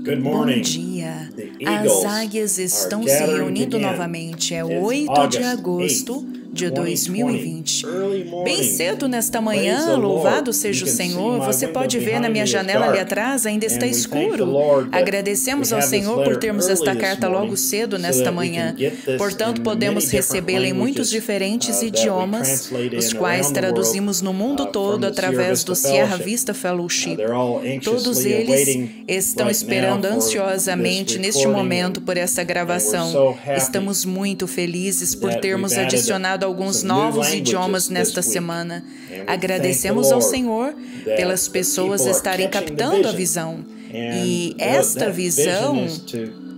Good Bom morning. dia! The As Eagles águias estão are se gathering reunindo again. novamente. É It's 8 de August agosto 8th, de 2020. early Bem morning. cedo nesta Praise manhã, the louvado Lord. seja You o can see Senhor. my Você window pode ver na behind minha me is janela ali dark. atrás, ainda está And we thank the escuro. Lord that Agradecemos we ao have this Senhor por letter termos early esta this carta morning logo cedo so nesta that we manhã. can get this Portanto, in podemos many different recebê-la em muitos languages, diferentes that we idiomas, translate os in quais around the world, traduzimos no mundo from todo the Sierra através Vista do Sierra Fellowship. Vista Fellowship. They're all Todos anxiously eles awaiting estão right esperando now for ansiosamente this neste recording, momento por essa and we're gravação. so happy Estamos muito felizes por that termos we've added adicionado alguns some new novos languages idiomas this nesta week. semana. And we Agradecemos thank ao the Lord Senhor that pelas the pessoas people are estarem catching the captando a vision. visão. E And esta that vision visão is to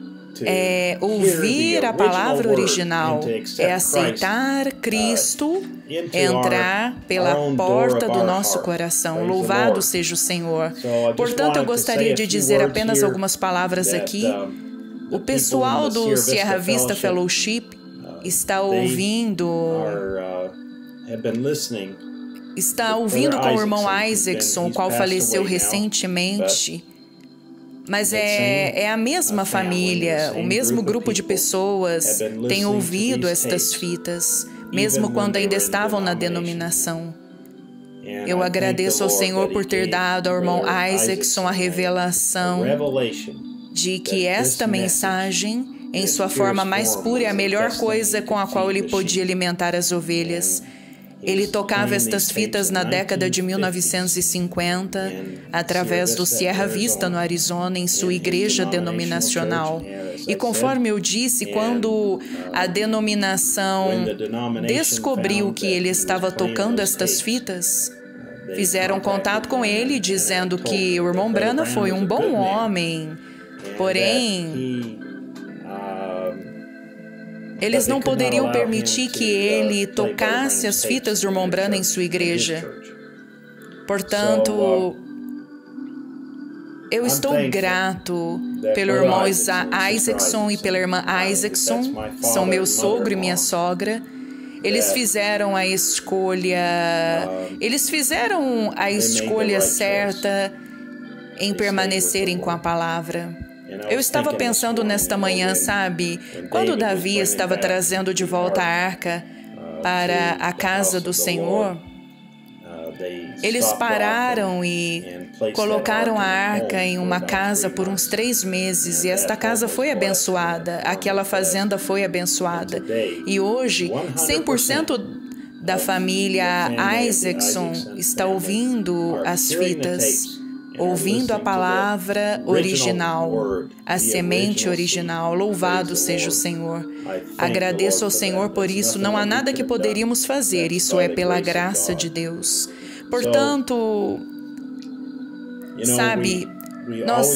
é hear ouvir the a palavra original word original, and to é accept aceitar Cristo, into entrar our pela own door porta of do our nosso heart. coração. Praise the Louvado Lord. seja o Senhor. So I just Portanto, eu wanted to gostaria say a de few dizer words apenas here algumas palavras that, aqui. the O pessoal people in do the Sierra Vista Fellowship está ouvindo have been listening. Está with ouvindo Brother com o irmão Isaacson, Isaacson, o he's qual passed faleceu away now, recentemente. Mas that same, é a mesma family, the família, same o mesmo group of grupo de people pessoas have been tem listening to ouvido these estas tapes, fitas, even mesmo when quando they ainda were in estavam na denomination. denominação. And Eu I agradeço thank ao the Lord Senhor that por He ter gave dado ao irmão Brother Isaacson a a revelação revelation de que that esta this mensagem, em in sua its forma purest mais form, pura, é a was a melhor destiny coisa com a to qual feed ele the podia sheep. alimentar as ovelhas. And Ele he's tocava playing estas these fitas tapes na in década de 1950s 1950, in através do Sierra Sierra Vista, no Arizona, em sua igreja denominacional. E conforme eu disse, quando a denominação descobriu que ele estava tocando estas fitas, fizeram contato com ele, dizendo que o irmão Branham foi um bom homem, porém eles não poderiam permitir que ele tocasse as fitas do irmão Branham em sua igreja. Portanto, eu estou grato pelo irmão Isaacson e pela irmã Isaacson, são meu sogro e minha sogra. Eles fizeram a escolha, certa em permanecerem com a palavra. Eu estava pensando nesta manhã, sabe, quando Davi estava trazendo de volta a arca para a casa do Senhor, eles pararam e colocaram a arca em uma casa por uns 3 meses, e esta casa foi abençoada, aquela fazenda foi abençoada. E hoje, 100% da família Isaacson está ouvindo as fitas, ouvindo a palavra original, a semente original. Louvado seja o Senhor. Agradeço ao Senhor por isso. Não há nada que poderíamos fazer, isso é pela graça de Deus. Portanto, sabe, nós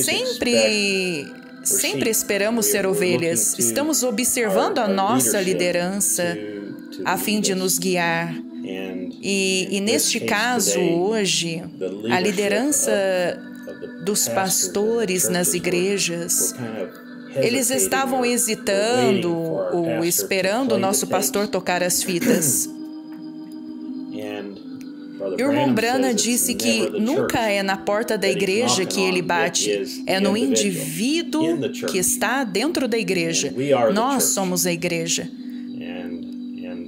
sempre esperamos ser ovelhas. Estamos observando a nossa liderança a fim de nos guiar. E neste caso, hoje, a liderança dos pastores nas igrejas, eles estavam hesitando ou esperando o nosso pastor tocar as fitas. E o irmão Branham disse que nunca é na porta da igreja que ele bate, é no indivíduo que está dentro da igreja. Nós somos a igreja.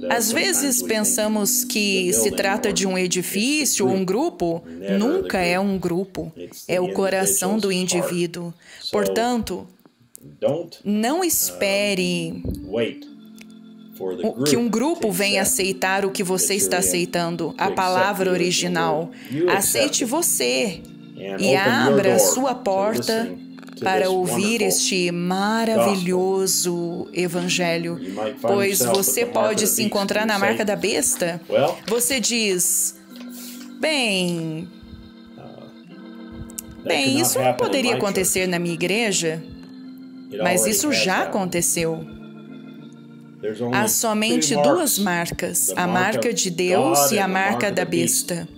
Às vezes pensamos que se trata de um edifício ou um grupo. Nunca é um grupo, é o coração do indivíduo. Portanto, não espere que um grupo venha aceitar o que você está aceitando, a palavra original. Aceite você e abra a sua porta para ouvir este maravilhoso evangelho, pois você pode se encontrar na marca da besta. Você diz, bem, isso não poderia acontecer na minha igreja, mas isso já aconteceu. Há somente 2 marcas, a marca de Deus e a marca da besta.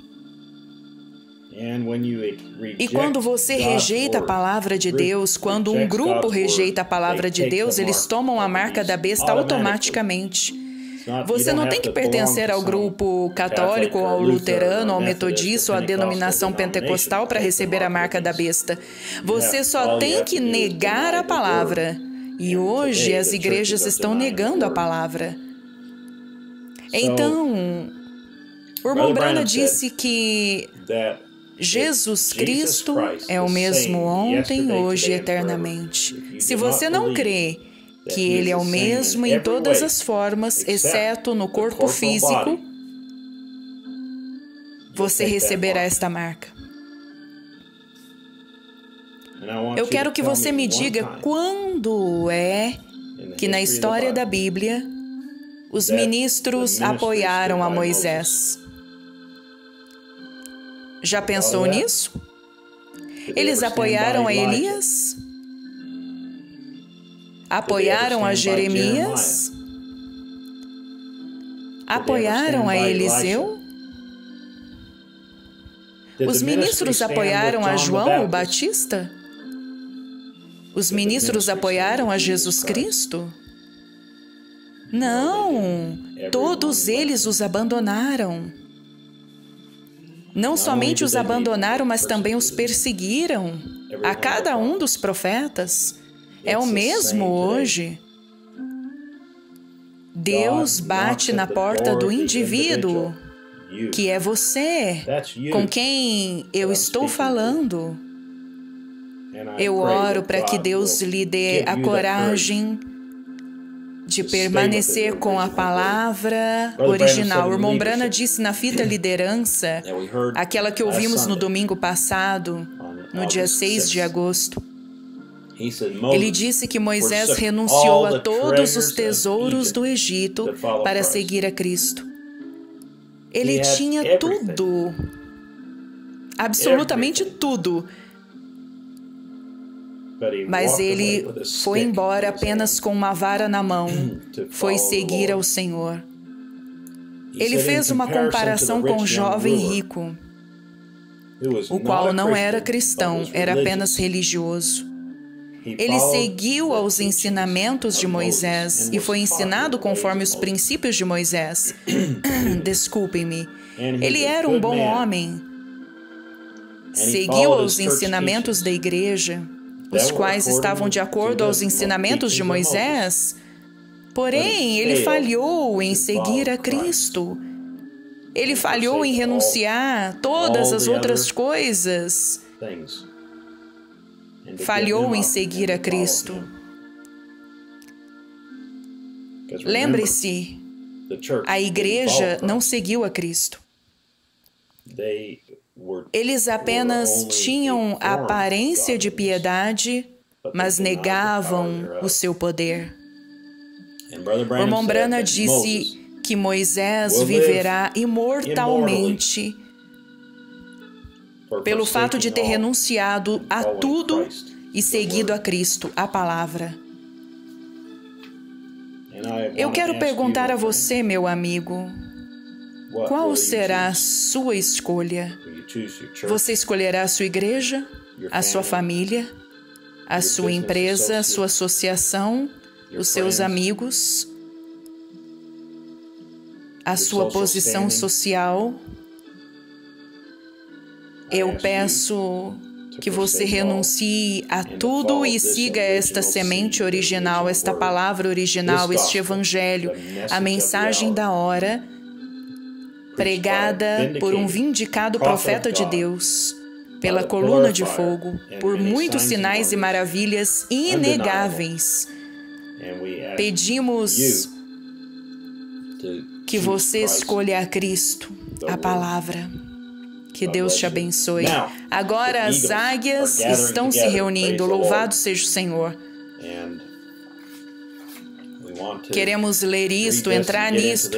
E quando você rejeita a palavra de Deus, quando um grupo rejeita a palavra de Deus, eles tomam a marca da besta automaticamente. Você não tem que pertencer ao grupo católico, ou ao luterano, ao metodista ou à denominação pentecostal para receber a marca da besta. Você só tem que negar a palavra. E hoje as igrejas estão negando a palavra. Então, o irmão Branham disse que Jesus Cristo é o mesmo ontem, hoje e eternamente. Se você não crê que Ele é o mesmo em todas as formas, exceto no corpo físico, você receberá esta marca. Eu quero que você me diga quando é que na história da Bíblia os ministros apoiaram a Moisés. Já pensou nisso? Eles apoiaram a Elias? Apoiaram a Jeremias? Apoiaram a Eliseu? Os ministros apoiaram a João o Batista? Os ministros apoiaram a Jesus Cristo? Não, todos eles os abandonaram. Não somente os abandonaram, mas também os perseguiram. A cada um dos profetas. É o mesmo hoje. Deus bate na porta do indivíduo, que é você, com quem eu estou falando. Eu oro para que Deus lhe dê a coragem de permanecer com a palavra original. O irmão Branham disse na fita Liderança, aquela que ouvimos no domingo passado, no dia 6 de agosto. Ele disse que Moisés renunciou a todos os tesouros do Egito para seguir a Cristo. Ele tinha tudo, absolutamente tudo. Mas ele foi embora apenas com uma vara na mão, foi seguir ao Senhor. Ele fez uma comparação com o jovem rico, o qual não era cristão, era apenas religioso. Ele seguiu aos ensinamentos de Moisés e foi ensinado conforme os princípios de Moisés. Desculpem-me. Ele era um bom homem. Seguiu aos ensinamentos da igreja, os quais estavam de acordo aos ensinamentos de Moisés. Porém, ele falhou em seguir a Cristo. Ele falhou em renunciar todas as outras coisas. Falhou em seguir a Cristo. Lembre-se, a igreja não seguiu a Cristo. Eles apenas tinham a aparência de piedade, mas negavam o seu poder. O irmão Branham disse que Moisés viverá imortalmente pelo fato de ter renunciado a tudo e seguido a Cristo, a palavra. Eu quero perguntar a você, meu amigo, qual será a sua escolha? Você escolherá a sua igreja, a sua família, a sua empresa, a sua associação, os seus amigos, a sua posição social? Eu peço que você renuncie a tudo e siga esta semente original, esta palavra original, este evangelho, a mensagem da hora, pregada por um vindicado profeta de Deus, pela coluna de fogo, por muitos sinais e maravilhas inegáveis. Pedimos que você escolha a Cristo, a palavra. Que Deus te abençoe. Agora as águias estão se reunindo. Louvado seja o Senhor. Queremos ler isto, entrar nisto.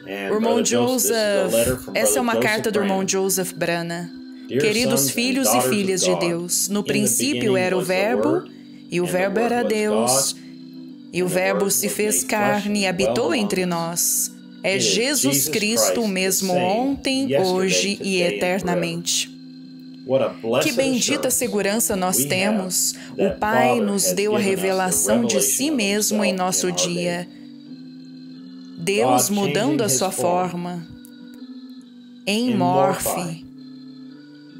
Irmão Joseph, essa é uma carta do irmão Joseph Branham. Queridos filhos e filhas de Deus, no princípio era o Verbo, e o Verbo era Deus, e o Verbo se fez carne e habitou entre nós. É Jesus Cristo o mesmo ontem, hoje e eternamente. Que bendita segurança nós temos! O Pai nos deu a revelação de si mesmo em nosso dia. Deus mudando a sua forma em morfe.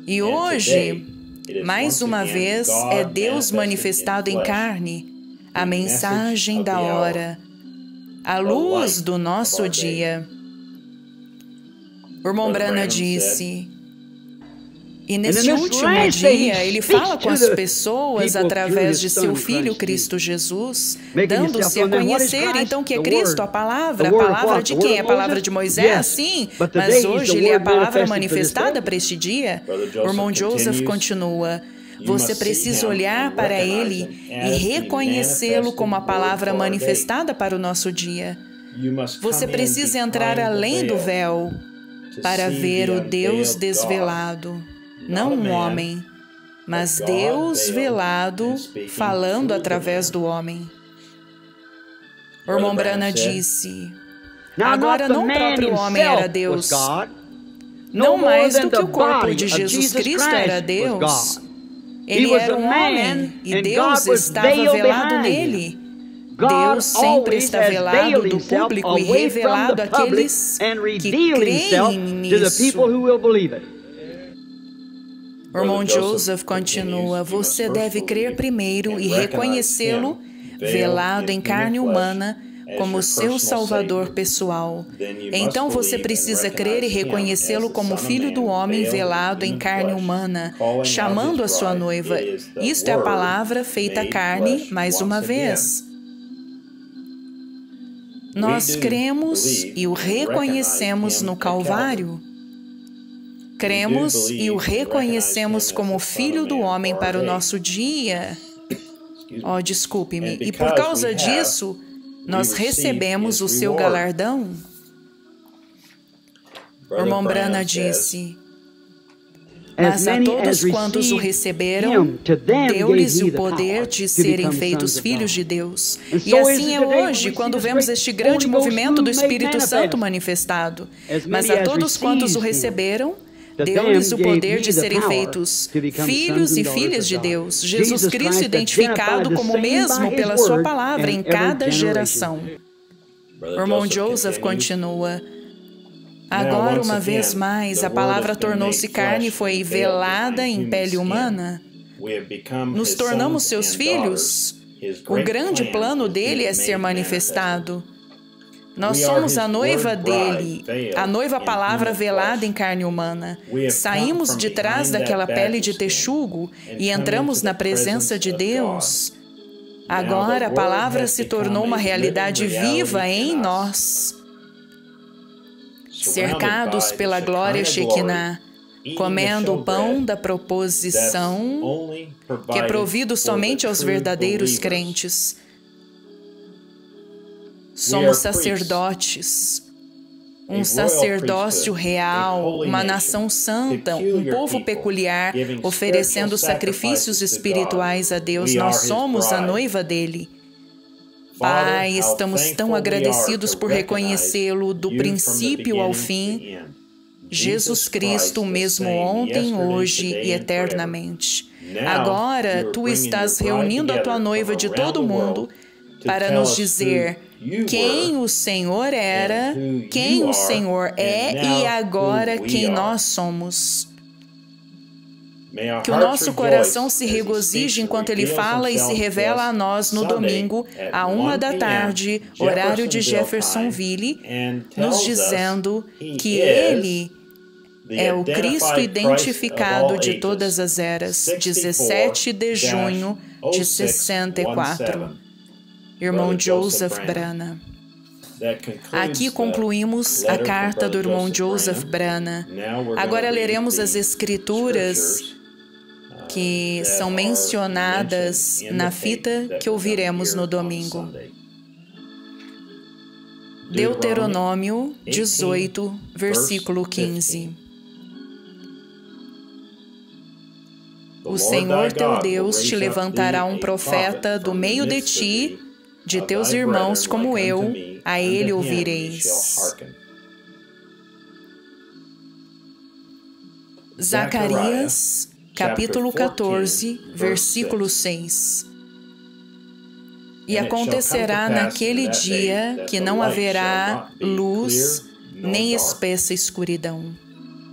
E hoje, mais uma vez, é Deus manifestado em carne, a mensagem da hora, a luz do nosso dia. O irmão Branham disse, e nesse último dia, ele fala com as pessoas através de seu Filho Cristo Jesus, dando-se a conhecer, então, que é Cristo, a palavra de quem? A palavra de Moisés? Sim, mas hoje ele é a palavra manifestada para este dia. O irmão Joseph continua, você precisa olhar para ele e reconhecê-lo como a palavra manifestada para o nosso dia. Você precisa entrar além do véu para ver o Deus desvelado. Não um homem, mas Deus velado falando através do homem. O irmão Branham disse, agora não o próprio homem era Deus, não mais do que o corpo de Jesus Cristo era Deus. Ele era um homem e Deus estava velado nele. Deus sempre está velado do público e revelado àqueles que creem nisso. O irmão Joseph continua, você deve crer primeiro e reconhecê-lo velado em carne humana como seu Salvador pessoal. Então você precisa crer e reconhecê-lo como Filho do Homem velado em carne humana, chamando a sua noiva. Isto é a palavra feita carne mais uma vez. Nós cremos e o reconhecemos no Calvário. Cremos e o reconhecemos como Filho do Homem para o nosso dia. Oh, desculpe-me. E por causa disso, nós recebemos o seu galardão. O irmão Branham disse, mas a todos quantos o receberam, deu-lhes o poder de serem feitos filhos de Deus. E assim é hoje, quando vemos este grande movimento do Espírito Santo manifestado. Mas a todos quantos o receberam, deu-lhes o poder de serem feitos filhos e filhas de Deus, Jesus Cristo identificado como o mesmo pela sua palavra em cada geração. O irmão Joseph continua, agora, uma vez mais, a palavra tornou-se carne e foi velada em pele humana. Nos tornamos seus filhos. O grande plano dele é ser manifestado. Nós somos a noiva dele, a noiva palavra velada em carne humana. Saímos de trás daquela pele de texugo e entramos na presença de Deus. Agora a palavra se tornou uma realidade viva em nós. Cercados pela glória Shekinah, comendo o pão da proposição, que é provido somente aos verdadeiros crentes. Somos sacerdotes, um sacerdócio real, uma nação santa, um povo peculiar, oferecendo sacrifícios espirituais a Deus. Nós somos a noiva dele. Pai, estamos tão agradecidos por reconhecê-lo do princípio ao fim, Jesus Cristo, o mesmo ontem, hoje e eternamente. Agora, tu estás reunindo a tua noiva de todo o mundo para nos dizer quem o Senhor era, quem o Senhor é e agora quem nós somos. Que o nosso coração se regozije enquanto Ele fala e se revela a nós no domingo, à 1h, horário de Jeffersonville, nos dizendo que Ele é o Cristo identificado de todas as eras, 17 de junho de 64. Irmão Joseph Branham. Aqui concluímos a carta do irmão Joseph Branham. Agora leremos as escrituras que são mencionadas na fita que ouviremos no domingo. Deuteronômio 18, versículo 15. O Senhor teu Deus te levantará um profeta do meio de ti, de teus irmãos como eu, a ele ouvireis. Zacarias, capítulo 14, versículo 6. E acontecerá naquele dia que não haverá luz nem espessa escuridão.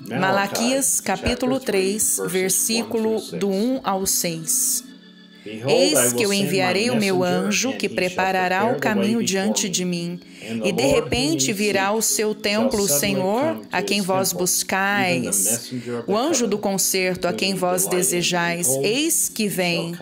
Malaquias, capítulo 3, versículo do 1 ao 6. Eis que eu enviarei o meu anjo, que preparará o caminho diante de mim. E de repente virá ao seu templo o Senhor, a quem vós buscais, o anjo do concerto, a quem vós desejais. Eis que vem,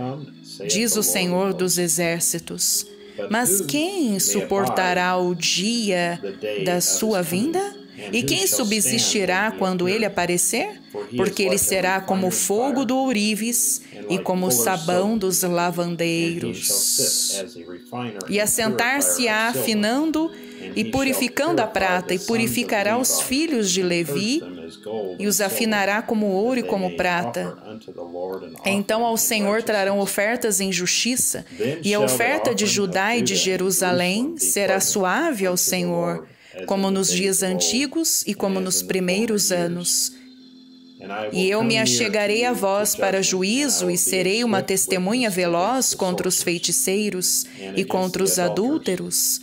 diz o Senhor dos exércitos. Mas quem suportará o dia da sua vinda? E quem subsistirá quando ele aparecer? Porque ele será como o fogo do ourives e como o sabão dos lavandeiros. E assentar-se-á afinando e purificando a prata, e purificará os filhos de Levi, e os afinará como ouro e como prata. Então ao Senhor trarão ofertas em justiça, e a oferta de Judá e de Jerusalém será suave ao Senhor, como nos dias antigos e como nos primeiros anos. E eu me achegarei a vós para juízo, e serei uma testemunha veloz contra os feiticeiros e contra os adúlteros,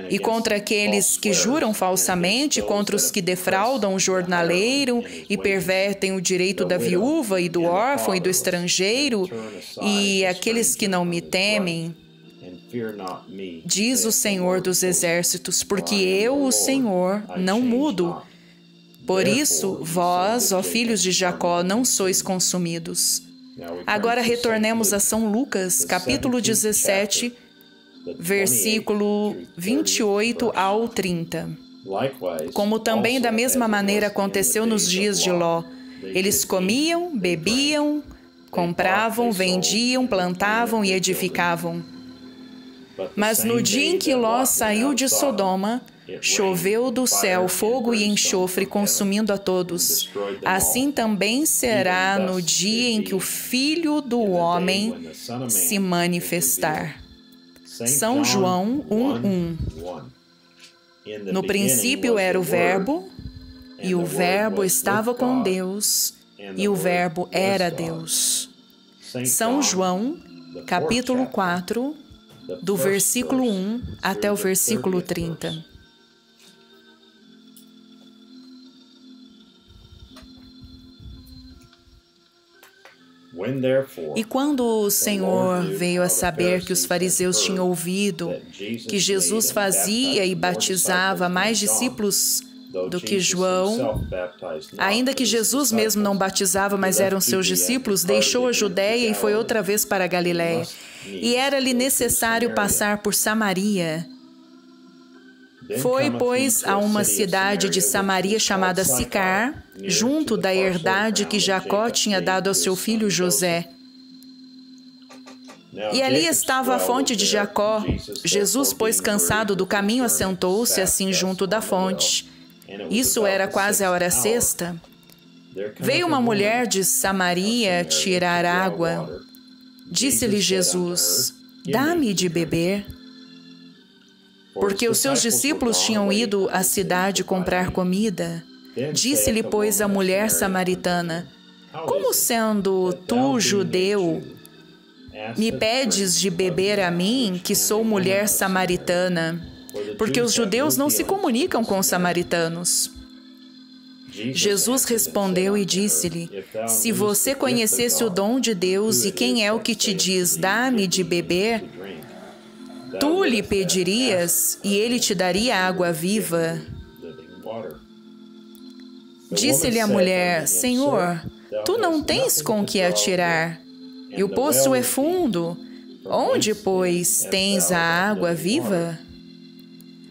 e contra aqueles que juram falsamente, contra os que defraudam o jornaleiro e pervertem o direito da viúva e do órfão e do estrangeiro, e aqueles que não me temem, diz o Senhor dos exércitos, porque eu, o Senhor, não mudo. Por isso, vós, ó filhos de Jacó, não sois consumidos. Agora retornemos a São Lucas, capítulo 17, versículo 28 ao 30. Como também da mesma maneira aconteceu nos dias de Ló. Eles comiam, bebiam, compravam, vendiam, plantavam e edificavam. Mas no dia em que Ló saiu de Sodoma, choveu do céu fogo e enxofre, consumindo a todos. Assim também será no dia em que o Filho do Homem se manifestar. São João 1:1. No princípio era o Verbo, e o Verbo estava com Deus, e o Verbo era Deus. São João, capítulo 4, do versículo 1 até o versículo 30. E quando o Senhor veio a saber que os fariseus tinham ouvido que Jesus fazia e batizava mais discípulos do que João, ainda que Jesus mesmo não batizava, mas eram seus discípulos, deixou a Judéia e foi outra vez para a Galiléia. E era-lhe necessário passar por Samaria. Foi, pois, a uma cidade de Samaria chamada Sicar, junto da herdade que Jacó tinha dado ao seu filho José. E ali estava a fonte de Jacó. Jesus, pois, cansado do caminho, assentou-se assim junto da fonte. Isso era quase a hora sexta. Veio uma mulher de Samaria tirar água. Disse-lhe Jesus: dá-me de beber. Porque os seus discípulos tinham ido à cidade comprar comida. Disse-lhe, pois, a mulher samaritana: como sendo tu, judeu, me pedes de beber a mim, que sou mulher samaritana? Porque os judeus não se comunicam com os samaritanos. Jesus respondeu e disse-lhe: se você conhecesse o dom de Deus e quem é o que te diz, dá-me de beber, tu lhe pedirias e ele te daria água viva. Disse-lhe a mulher: Senhor, tu não tens com que atirar, e o poço é fundo. Onde, pois, tens a água viva?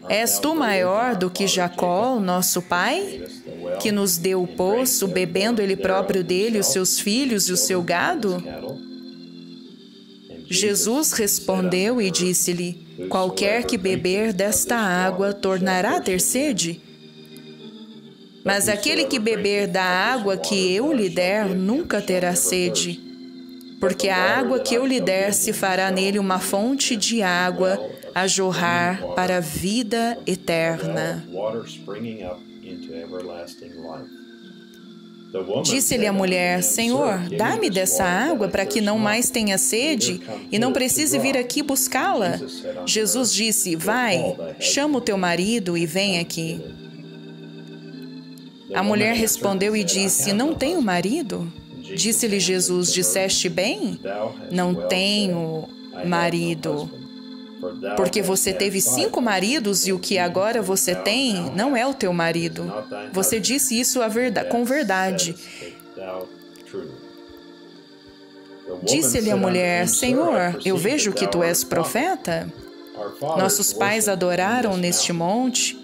És tu maior do que Jacó, nosso pai, que nos deu o poço, bebendo ele próprio dele, os seus filhos e o seu gado? Jesus respondeu e disse-lhe: qualquer que beber desta água tornará a ter sede. Mas aquele que beber da água que eu lhe der nunca terá sede, porque a água que eu lhe der se fará nele uma fonte de água a jorrar para a vida eterna. Disse-lhe a mulher: Senhor, dá-me dessa água para que não mais tenha sede e não precise vir aqui buscá-la. Jesus disse: Vai, chama o teu marido e vem aqui. A mulher respondeu e disse: Não tenho marido. Disse-lhe Jesus: Disseste bem? Não tenho marido. Porque você teve 5 maridos e o que agora você tem não é o teu marido. Você disse isso com verdade. Disse-lhe a mulher: Senhor, eu vejo que tu és profeta. Nossos pais adoraram neste monte,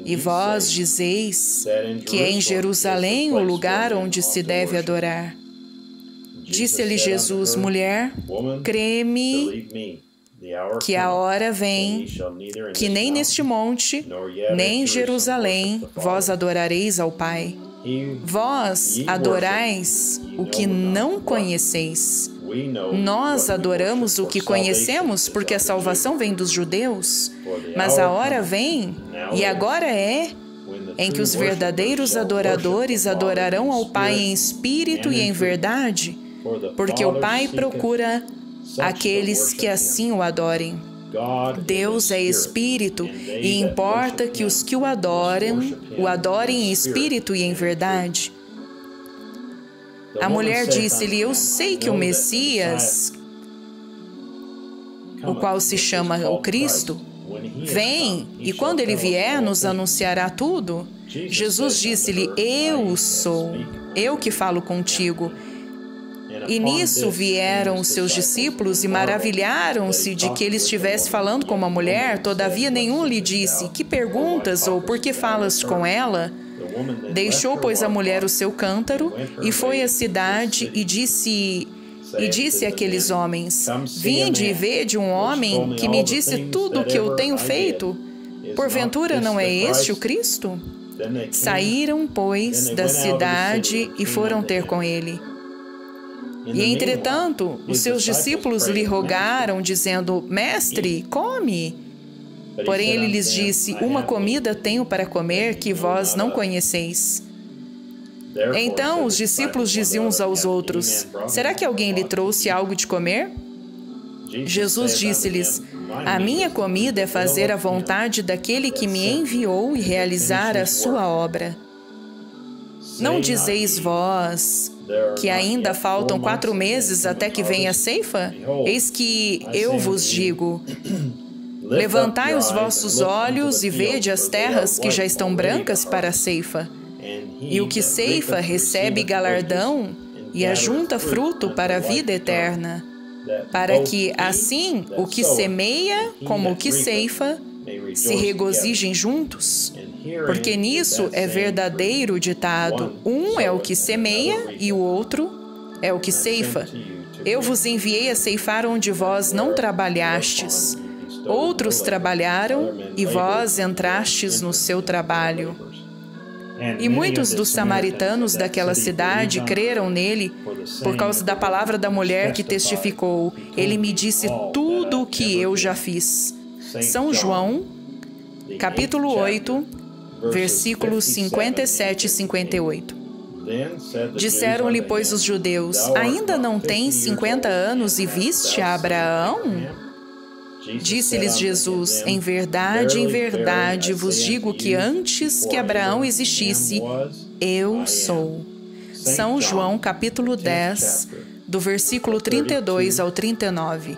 e vós dizeis que é em Jerusalém o lugar onde se deve adorar. Disse-lhe Jesus: Mulher, crê-me que a hora vem que nem neste monte, nem em Jerusalém, vós adorareis ao Pai. Vós adorais o que não conheceis. Nós adoramos o que conhecemos, porque a salvação vem dos judeus. Mas a hora vem, e agora é, em que os verdadeiros adoradores adorarão ao Pai em espírito e em verdade, porque o Pai procura aqueles que assim o adorem. Deus é Espírito e importa que os que o adorem em espírito e em verdade. A mulher disse-lhe: Eu sei que o Messias, o qual se chama o Cristo, vem e quando ele vier nos anunciará tudo. Jesus disse-lhe: Eu sou, eu que falo contigo. E nisso vieram os seus discípulos e maravilharam-se de que ele estivesse falando com uma mulher. Todavia nenhum lhe disse: Que perguntas ou por que falas com ela? Deixou, pois, a mulher o seu cântaro e foi à cidade e disse àqueles homens: Vinde e vede um homem que me disse tudo o que eu tenho feito. Porventura não é este o Cristo? Saíram, pois, da cidade e foram ter com ele. E, entretanto, os seus discípulos lhe rogaram, dizendo: Mestre, come. Porém, ele lhes disse: Uma comida tenho para comer que vós não conheceis. Então, os discípulos diziam uns aos outros: Será que alguém lhe trouxe algo de comer? Jesus disse-lhes: A minha comida é fazer a vontade daquele que me enviou e realizar a sua obra. Não dizeis vós que ainda faltam 4 meses até que venha a ceifa? Eis que eu vos digo: levantai os vossos olhos e vede as terras que já estão brancas para a ceifa. E o que ceifa recebe galardão e ajunta fruto para a vida eterna, para que, assim, o que semeia como o que ceifa se regozijem juntos. Porque nisso é verdadeiro o ditado: um é o que semeia e o outro é o que ceifa. Eu vos enviei a ceifar onde vós não trabalhastes. Outros trabalharam e vós entrastes no seu trabalho. E muitos dos samaritanos daquela cidade creram nele por causa da palavra da mulher que testificou: Ele me disse tudo o que eu já fiz. São João, capítulo 8, versículos 57 e 58. Disseram-lhe, pois, os judeus: Ainda não tens 50 anos e viste a Abraão? Disse-lhes Jesus: Em verdade vos digo que antes que Abraão existisse, eu sou. São João, capítulo 10, do versículo 32 ao 39.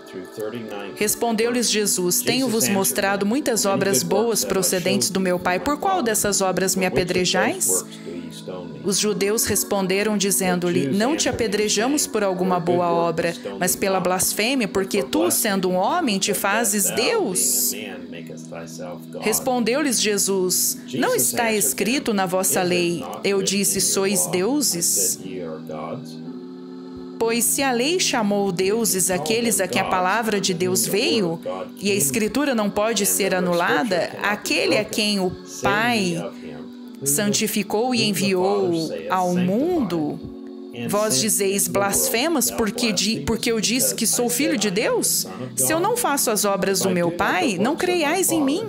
Respondeu-lhes Jesus: Tenho-vos mostrado muitas obras boas procedentes do meu Pai. Por qual dessas obras me apedrejais? Os judeus responderam, dizendo-lhe: Não te apedrejamos por alguma boa obra, mas pela blasfêmia, porque tu, sendo um homem, te fazes Deus. Respondeu-lhes Jesus: Não está escrito na vossa lei: Eu disse, sois deuses? Pois se a lei chamou deuses aqueles a quem a palavra de Deus veio, e a Escritura não pode ser anulada, aquele a quem o Pai santificou e enviou ao mundo, vós dizeis blasfemas porque eu disse que sou filho de Deus? Se eu não faço as obras do meu Pai, não creiais em mim.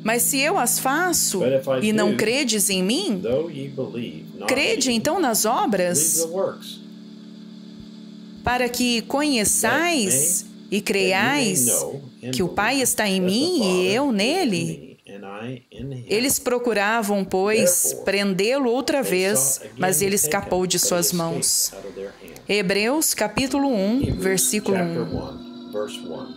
Mas se eu as faço e não credes em mim, crede então nas obras, para que conheçais e creiais que o Pai está em mim e eu nele. Eles procuravam, pois, prendê-lo outra vez, mas ele escapou de suas mãos. Hebreus capítulo 1, versículo 1.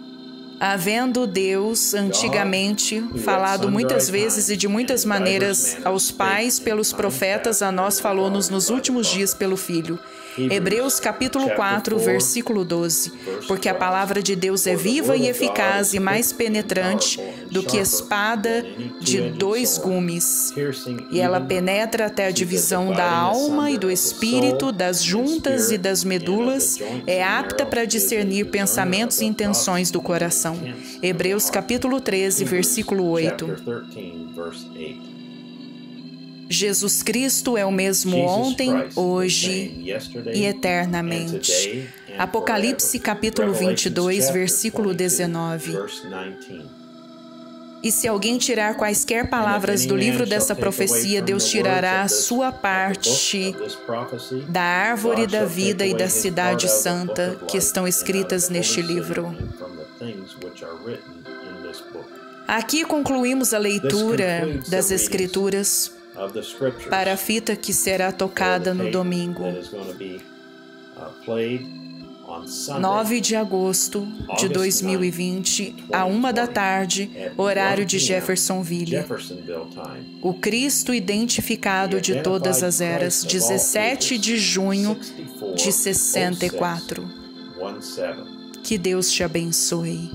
Havendo Deus antigamente falado muitas vezes e de muitas maneiras aos pais pelos profetas, a nós falou-nos nos últimos dias pelo Filho. Hebreus capítulo 4, versículo 12. Porque a palavra de Deus é viva e eficaz e mais penetrante do que espada de 2 gumes. E ela penetra até a divisão da alma e do espírito, das juntas e das medulas, é apta para discernir pensamentos e intenções do coração. Hebreus capítulo 13, versículo 8. Jesus Cristo é o mesmo ontem, hoje e eternamente. Apocalipse capítulo 22, versículo 19. E se alguém tirar quaisquer palavras do livro dessa profecia, Deus tirará a sua parte da árvore da vida e da cidade santa que estão escritas neste livro. Aqui concluímos a leitura das Escrituras para a fita que será tocada no domingo, 9 de agosto de 2020, à 1h, horário de Jeffersonville. O Cristo identificado de todas as eras, 17 de junho de 64. Que Deus te abençoe.